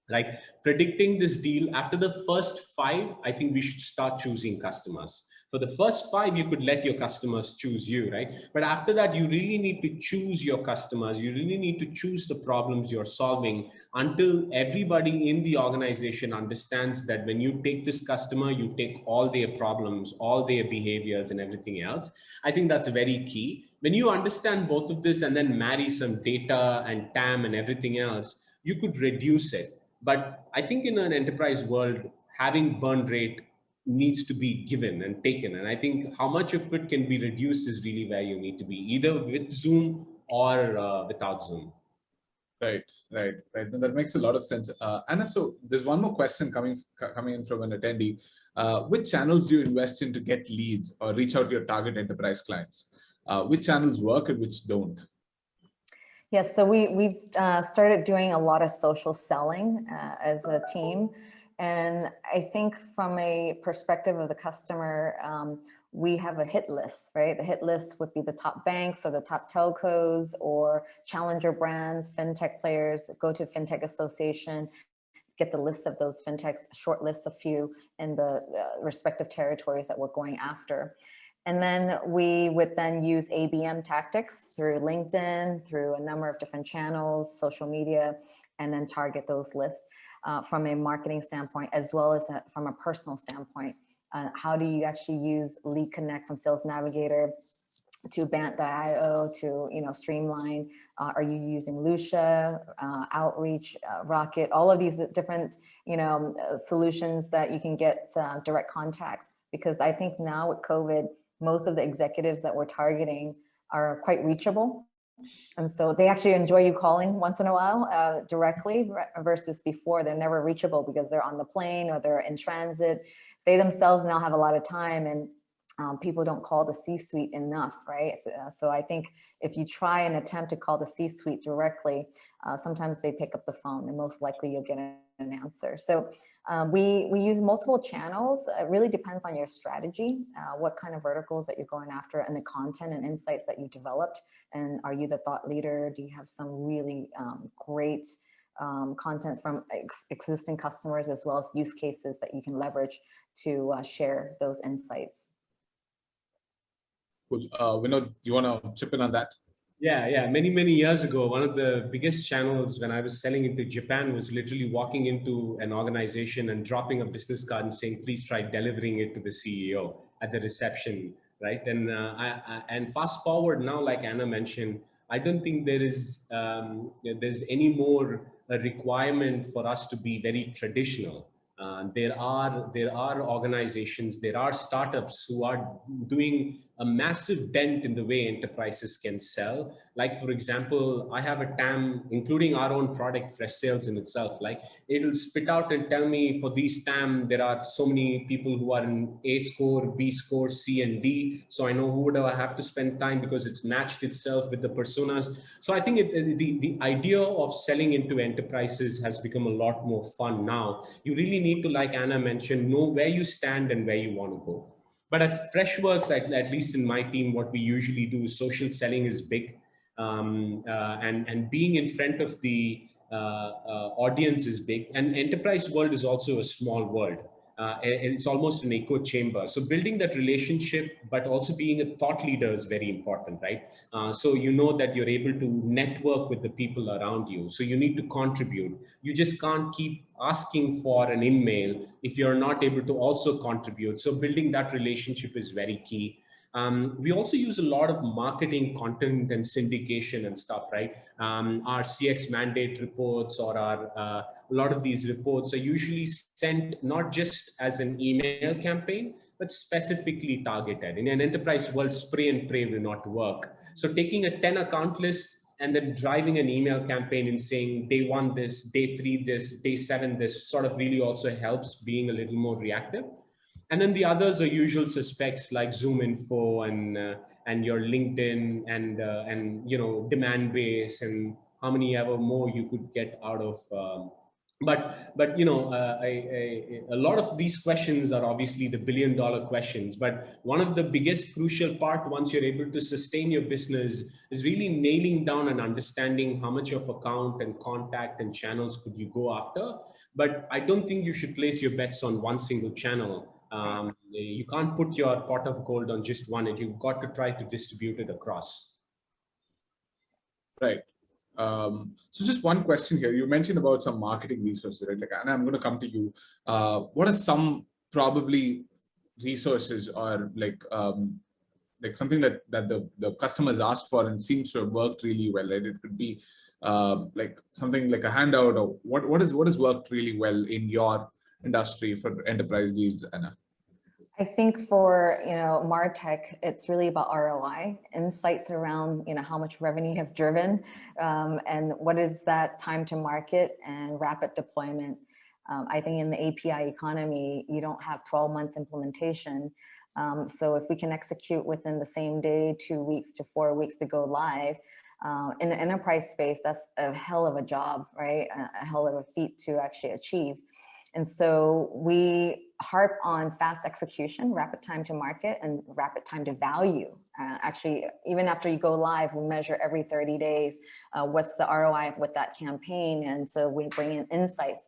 [SPEAKER 2] Like predicting this deal after the first 5, I think we should start choosing customers. For the first 5, you could let your customers choose you, right? But after that, you really need to choose your customers. You really need to choose the problems you're solving until everybody in the organization understands that when you take this customer, you take all their problems, all their behaviors and everything else. I think that's very key. When you understand both of this and then marry some data and TAM and everything else, you could reduce it. But I think in an enterprise world, having burn rate needs to be given and taken. And I think how much of it can be reduced is really where you need to be, either with Zoom or without Zoom.
[SPEAKER 1] Right. No, that makes a lot of sense. Anna, so there's one more question coming in from an attendee. Which channels do you invest in to get leads or reach out to your target enterprise clients? Which channels work and which don't?
[SPEAKER 3] Yes, so we've started doing a lot of social selling as a team. And I think from a perspective of the customer, we have a hit list, right? The hit list would be the top banks or the top telcos or challenger brands, fintech players. Go to Fintech Association, get the list of those fintechs, short list a few in the respective territories that we're going after. And then we would then use ABM tactics through LinkedIn, through a number of different channels, social media, and then target those lists from a marketing standpoint, as well as from a personal standpoint. How do you actually use Lead Connect from Sales Navigator to Bant.io to Streamline? Are you using Lucia, Outreach, Rocket, all of these different solutions that you can get direct contacts? Because I think now with COVID, most of the executives that we're targeting are quite reachable. And so they actually enjoy you calling once in a while directly versus before they're never reachable because they're on the plane or they're in transit. They themselves now have a lot of time. And people don't call the C-suite enough, right? So I think if you try and attempt to call the C-suite directly, sometimes they pick up the phone and most likely you'll get an answer. So we use multiple channels. It really depends on your strategy, what kind of verticals that you're going after and the content and insights that you developed. And are you the thought leader? Do you have some really great content from existing customers as well as use cases that you can leverage to share those insights?
[SPEAKER 1] Cool. Vinod, you want to chip in on that?
[SPEAKER 2] Yeah. Many years ago, one of the biggest channels when I was selling into Japan was literally walking into an organization and dropping a business card and saying, please try delivering it to the CEO at the reception, right? And and fast forward now, like Anna mentioned, I don't think there's any more a requirement for us to be very traditional. There are organizations, there are startups who are doing a massive dent in the way enterprises can sell. Like, for example, I have a TAM, including our own product, Fresh Sales in itself. Like, it'll spit out and tell me for these TAM, there are so many people who are in A score, B score, C and D. So I know who do I have to spend time because it's matched itself with the personas. So I think the idea of selling into enterprises has become a lot more fun now. You really need to, like Anna mentioned, know where you stand and where you want to go. But at Freshworks, at least in my team, what we usually do is social selling is big. And being in front of the audience is big. And enterprise world is also a small world. It's almost an echo chamber. So building that relationship, but also being a thought leader is very important, right? So you know that you're able to network with the people around you. So you need to contribute. You just can't keep asking for an email if you're not able to also contribute. So building that relationship is very key. We also use a lot of marketing content and syndication and stuff, right? Our CX mandate reports or a lot of these reports are usually sent not just as an email campaign, but specifically targeted. In an enterprise world, spray and pray will not work. So taking a 10 account list and then driving an email campaign and saying day 1 this, day 3 this, day 7 this sort of really also helps being a little more reactive. And then the others are usual suspects like Zoom Info and your LinkedIn and you know, demand base and how many ever more you could get out of. But you know, a lot of these questions are obviously the billion-dollar questions. But one of the biggest crucial part once you're able to sustain your business is really nailing down and understanding how much of account and contact and channels could you go after. But I don't think you should place your bets on one single channel. You can't put your pot of gold on just one, and you've got to try to distribute it across.
[SPEAKER 1] Right. So just one question here. You mentioned about some marketing resources, right? Like, Anna, I'm going to come to you. What are some probably resources or like something that the customers asked for and seems to have worked really well, right? It could be like something like a handout, or what has worked really well in your industry for enterprise deals, Anna?
[SPEAKER 3] I think for, you know, MarTech, it's really about ROI, insights around, you know, how much revenue you have driven, and what is that time to market and rapid deployment. I think in the API economy, you don't have 12 months implementation. So if we can execute within the same day, 2 weeks to 4 weeks to go live, in the enterprise space, that's a hell of a job, right? A hell of a feat to actually achieve. And so we harp on fast execution, rapid time to market, and rapid time to value. Actually, even after you go live, we measure every 30 days, what's the ROI with that campaign. And so we bring in insights,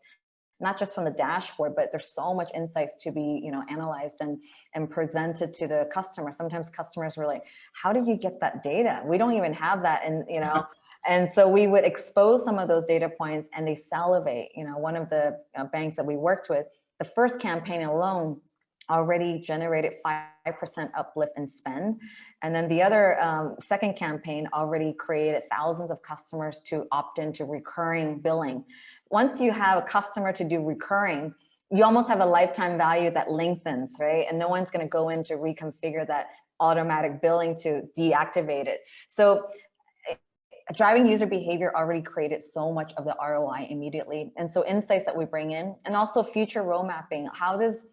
[SPEAKER 3] not just from the dashboard, but there's so much insights to be, you know, analyzed and presented to the customer. Sometimes customers were like, how did you get that data? We don't even have that. And, you know, and so we would expose some of those data points and they salivate. You know, one of the banks that we worked with, the first campaign alone already generated 5% uplift in spend. And then the other second campaign already created thousands of customers to opt into recurring billing. Once you have a customer to do recurring, you almost have a lifetime value that lengthens, right? And no one's going to go in to reconfigure that automatic billing to deactivate it. So driving user behavior already created so much of the ROI immediately. And so insights that we bring in, and also future road mapping. How does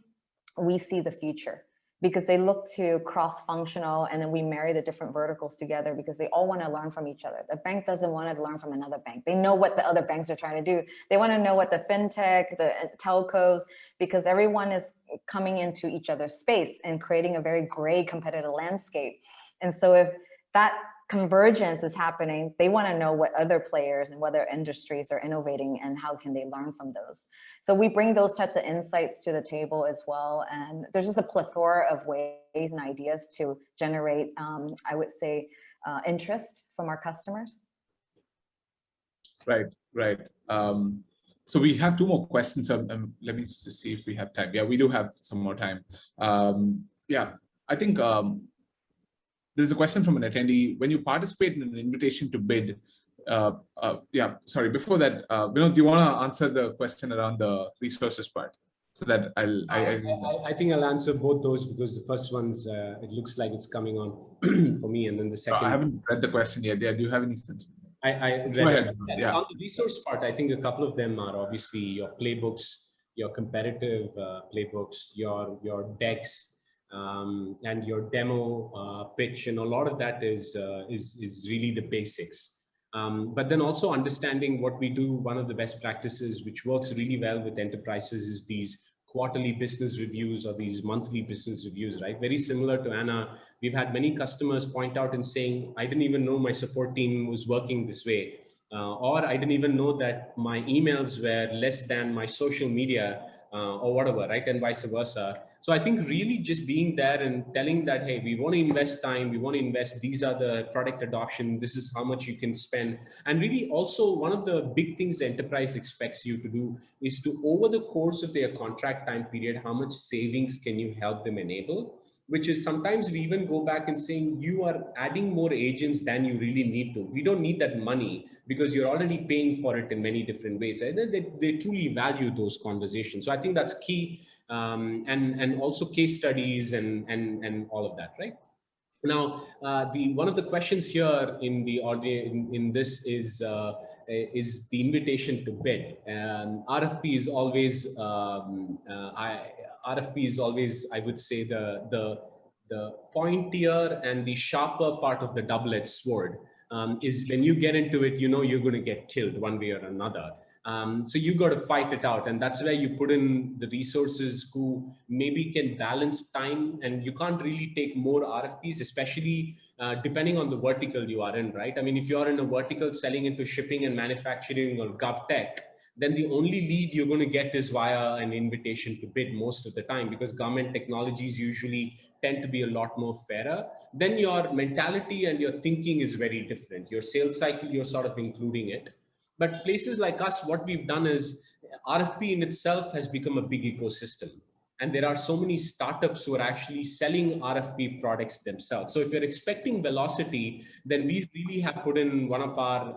[SPEAKER 3] we see the future? because they look to cross-functional, and then we marry the different verticals together because they all want to learn from each other. The bank doesn't want to learn from another bank. They know what the other banks are trying to do. They want to know what the fintech, the telcos, because everyone is coming into each other's space and creating a very gray competitive landscape. And so if that convergence is happening, they want to know what other players and what other industries are innovating and how can they learn from those. So we bring those types of insights to the table as well. And there's just a plethora of ways and ideas to generate, I would say, interest from our customers.
[SPEAKER 1] Right, right. So we have two more questions. Let me just see if we have time. Yeah, we do have some more time. Yeah, I think there's a question from an attendee. When you participate in an invitation to bid, yeah, sorry, before that, Vinod, do you want to answer the question around the resources part? So that
[SPEAKER 2] I think I'll answer both those, because the first one's, it looks like it's coming on for me, and then the second.
[SPEAKER 1] I haven't read the question yet. Yeah, do you have any sense?
[SPEAKER 2] I read
[SPEAKER 1] Go ahead.
[SPEAKER 2] Yeah. On the resource part, I think a couple of them are obviously your playbooks, your competitive playbooks, your decks, and your demo pitch, and a lot of that is really the basics. But then also understanding what we do. One of the best practices which works really well with enterprises is these quarterly business reviews or these monthly business reviews, right? Very similar to Anna. We've had many customers point out and saying, I didn't even know my support team was working this way. Or I didn't even know that my emails were less than my social media or whatever, right? And vice versa. So I think really just being there and telling that, hey, we want to invest time, we want to invest, these are the product adoption, this is how much you can spend. And really also one of the big things the enterprise expects you to do is to, over the course of their contract time period, how much savings can you help them enable? Which is sometimes we even go back and saying you are adding more agents than you really need to. We don't need that money because you're already paying for it in many different ways. And they truly value those conversations. So I think that's key. And also case studies and all of that, right? Now, one of the questions here in the audio in this is the invitation to bid. And RFP is always I would say the pointier and the sharper part of the double-edged sword. Is when you get into it, you know you're going to get killed one way or another. So you got to fight it out, and that's where you put in the resources who maybe can balance time, and you can't really take more RFPs, especially depending on the vertical you are in, right? I mean, if you're in a vertical selling into shipping and manufacturing or GovTech, then the only lead you're going to get is via an invitation to bid most of the time, because government technologies usually tend to be a lot more fairer. Then your mentality and your thinking is very different. Your sales cycle, you're sort of including it. But places like us, what we've done is RFP in itself has become a big ecosystem. And there are so many startups who are actually selling RFP products themselves. So if you're expecting velocity, then we really have put in one of our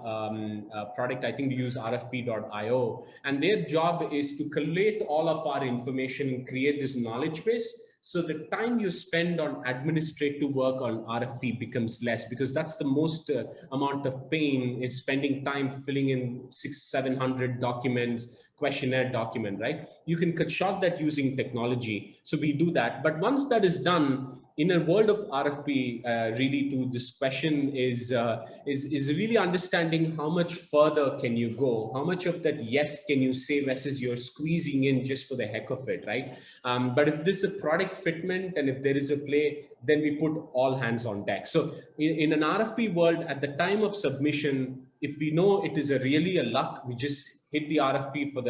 [SPEAKER 2] product, I think we use RFP.io, and their job is to collate all of our information and create this knowledge base. So the time you spend on administrative work on RFP becomes less, because that's the most amount of pain, is spending time filling in 600-700 documents, questionnaire document, right? You can cut short that using technology. So we do that. But once that is done, in a world of RFP, really to this question is really understanding how much further can you go? How much of that yes can you say versus you're squeezing in just for the heck of it, right? But if this is a product fitment and if there is a play, then we put all hands on deck. So in an RFP world, at the time of submission, if we know it is really a luck, we just hit the RFP for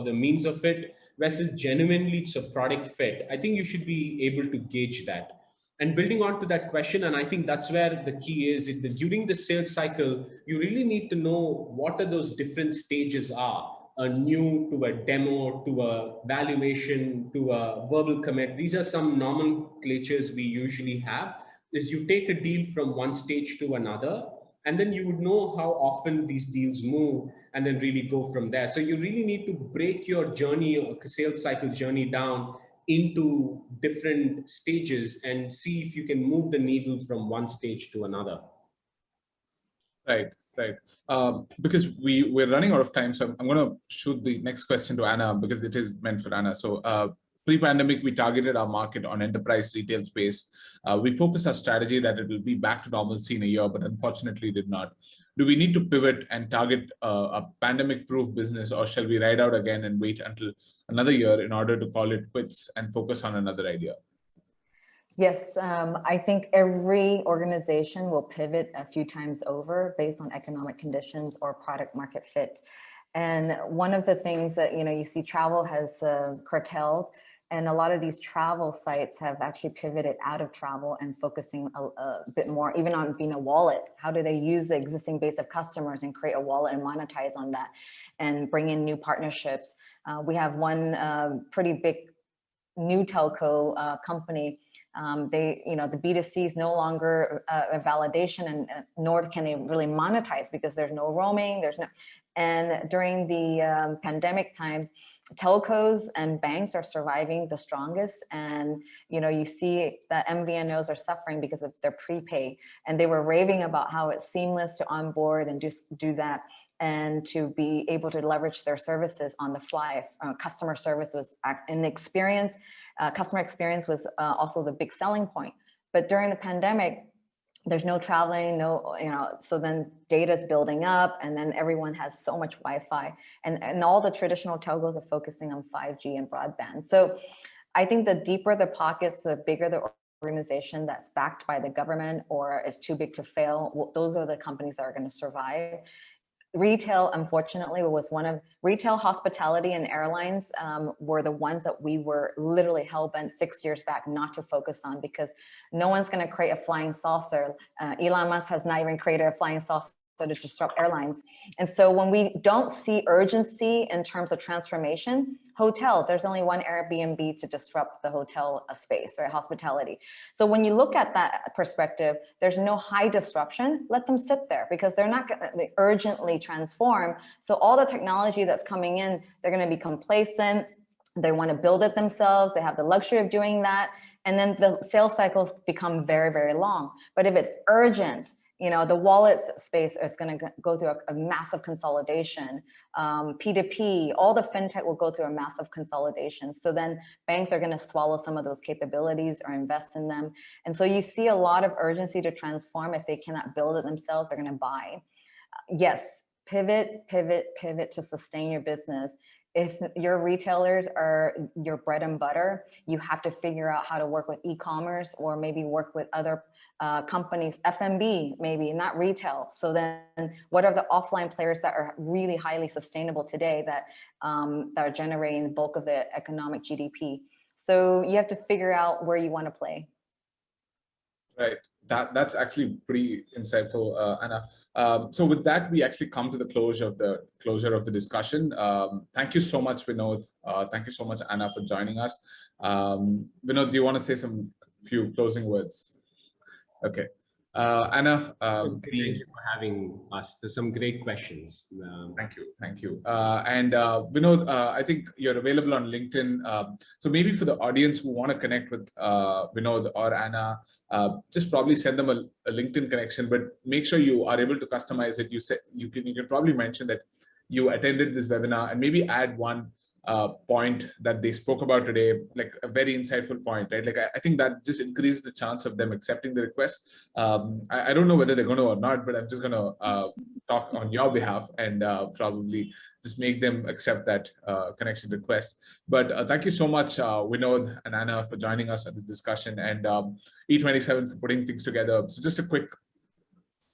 [SPEAKER 2] the means of it, versus genuinely it's a product fit. I think you should be able to gauge that. And building on to that question, and I think that's where the key is, during the sales cycle, you really need to know what are those different stages are. A new to a demo, to a valuation, to a verbal commit. These are some nomenclatures we usually have. Is you take a deal from one stage to another, and then you would know how often these deals move and then really go from there. So you really need to break your journey, sales cycle journey down into different stages and see if you can move the needle from one stage to another.
[SPEAKER 1] Right, right. Because we're running out of time, so I'm going to shoot the next question to Anna because it is meant for Anna. So Pre-pandemic, we targeted our market on enterprise retail space. We focused our strategy that it will be back to normalcy in a year, but unfortunately did not. Do we need to pivot and target a pandemic-proof business, or shall we ride out again and wait until another year in order to call it quits and focus on another idea?
[SPEAKER 3] Yes, I think every organization will pivot a few times over based on economic conditions or product market fit. And one of the things that, you see travel has curtailed, and a lot of these travel sites have actually pivoted out of travel and focusing a bit more, even on being a wallet. How do they use the existing base of customers and create a wallet and monetize on that and bring in new partnerships? We have one pretty big new telco company. The B2C is no longer a validation, and nor can they really monetize because there's no roaming, and during the pandemic times, telcos and banks are surviving the strongest. And, you see that MVNOs are suffering because of their prepay, and they were raving about how it's seamless to onboard and just do that, and to be able to leverage their services on the fly. Customer service was in the experience. Customer experience was also the big selling point. But during the pandemic, there's no traveling, so then data's building up, and then everyone has so much Wi-Fi, and all the traditional telcos are focusing on 5G and broadband. So I think the deeper the pockets, the bigger the organization that's backed by the government or is too big to fail, those are the companies that are going to survive. Retail, unfortunately, was one of retail, hospitality, and airlines were the ones that we were literally hell-bent 6 years back not to focus on, because no one's going to create a flying saucer. Elon Musk has not even created a flying saucer to disrupt airlines. And so when we don't see urgency in terms of transformation, hotels, there's only one Airbnb to disrupt the hotel space, right? Hospitality. So when you look at that perspective, there's no high disruption. Let them sit there because they're not going to urgently transform. So all the technology that's coming in, they're going to be complacent. They want to build it themselves. They have the luxury of doing that. And then the sales cycles become very, very long. But if it's urgent, the wallet space is going to go through a massive consolidation. P2P, all the fintech will go through a massive consolidation. So then banks are going to swallow some of those capabilities or invest in them. And so you see a lot of urgency to transform. If they cannot build it themselves, they're going to buy. Yes, pivot to sustain your business. If your retailers are your bread and butter, you have to figure out how to work with e-commerce, or maybe work with other companies, F&B, maybe not retail. So then what are the offline players that are really highly sustainable today that are generating the bulk of the economic GDP? So you have to figure out where you want to play.
[SPEAKER 1] Right. That's actually pretty insightful, Anna. So with that, we actually come to the closure of the discussion. Thank you so much, Vinod. Thank you so much, Anna, for joining us. Vinod, do you want to say some few closing words? Okay. Anna,
[SPEAKER 2] thank you for having us. There's some great questions.
[SPEAKER 1] Thank you. And Vinod, I think you're available on LinkedIn. So maybe for the audience who want to connect with Vinod or Anna, just probably send them a LinkedIn connection, but make sure you are able to customize it. You can probably mention that you attended this webinar, and maybe add one point that they spoke about today, like a very insightful point, right? Like I think that just increases the chance of them accepting the request. I don't know whether they're going to or not, but I'm just going to talk on your behalf and probably just make them accept that connection request. But thank you so much, Vinod and Anna, for joining us at this discussion, and E27 for putting things together. So just a quick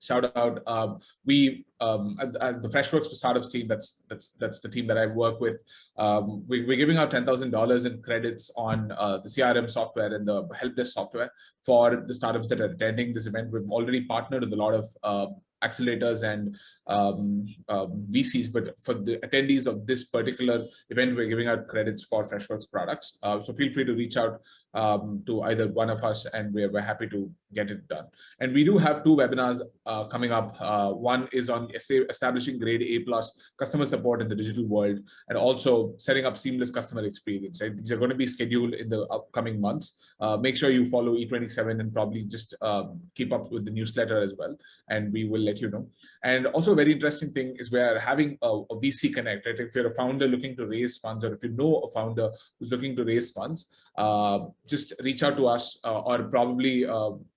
[SPEAKER 1] shout out. We as the Freshworks for Startups team, that's the team that I work with. We're giving out $10,000 in credits on the CRM software and the help desk software for the startups that are attending this event. We've already partnered with a lot of accelerators and VCs, but for the attendees of this particular event, we're giving out credits for Freshworks products. So feel free to reach out to either one of us, and we're happy to get it done. And we do have 2 webinars coming up. One is on establishing grade A+ customer support in the digital world, and also setting up seamless customer experience. Right? These are going to be scheduled in the upcoming months. Make sure you follow E27 and probably just keep up with the newsletter as well, and we will let you know. And also a very interesting thing is we're having a VC Connect. Right? If you're a founder looking to raise funds, or if you know a founder who's looking to raise funds, just reach out to us, or probably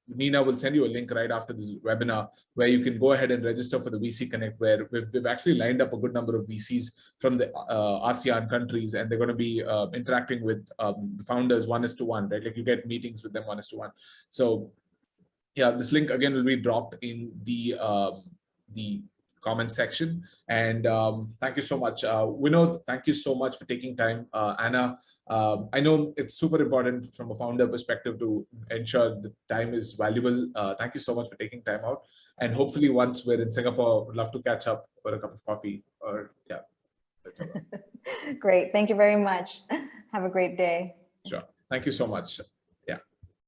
[SPEAKER 1] Nina will send you a link right after this webinar where you can go ahead and register for the VC Connect, where we've actually lined up a good number of VCs from the ASEAN countries, and they're going to be interacting with the founders 1:1, right? Like you get meetings with them 1:1. So yeah, this link again will be dropped in the comment section. And thank you so much. Vinod, thank you so much for taking time. Anna, I know it's super important from a founder perspective to ensure the time is valuable. Thank you so much for taking time out. And hopefully once we're in Singapore, we'd love to catch up for a cup of coffee, or yeah. That's all.
[SPEAKER 3] Great. Thank you very much. Have a great day.
[SPEAKER 1] Sure. Thank you so much.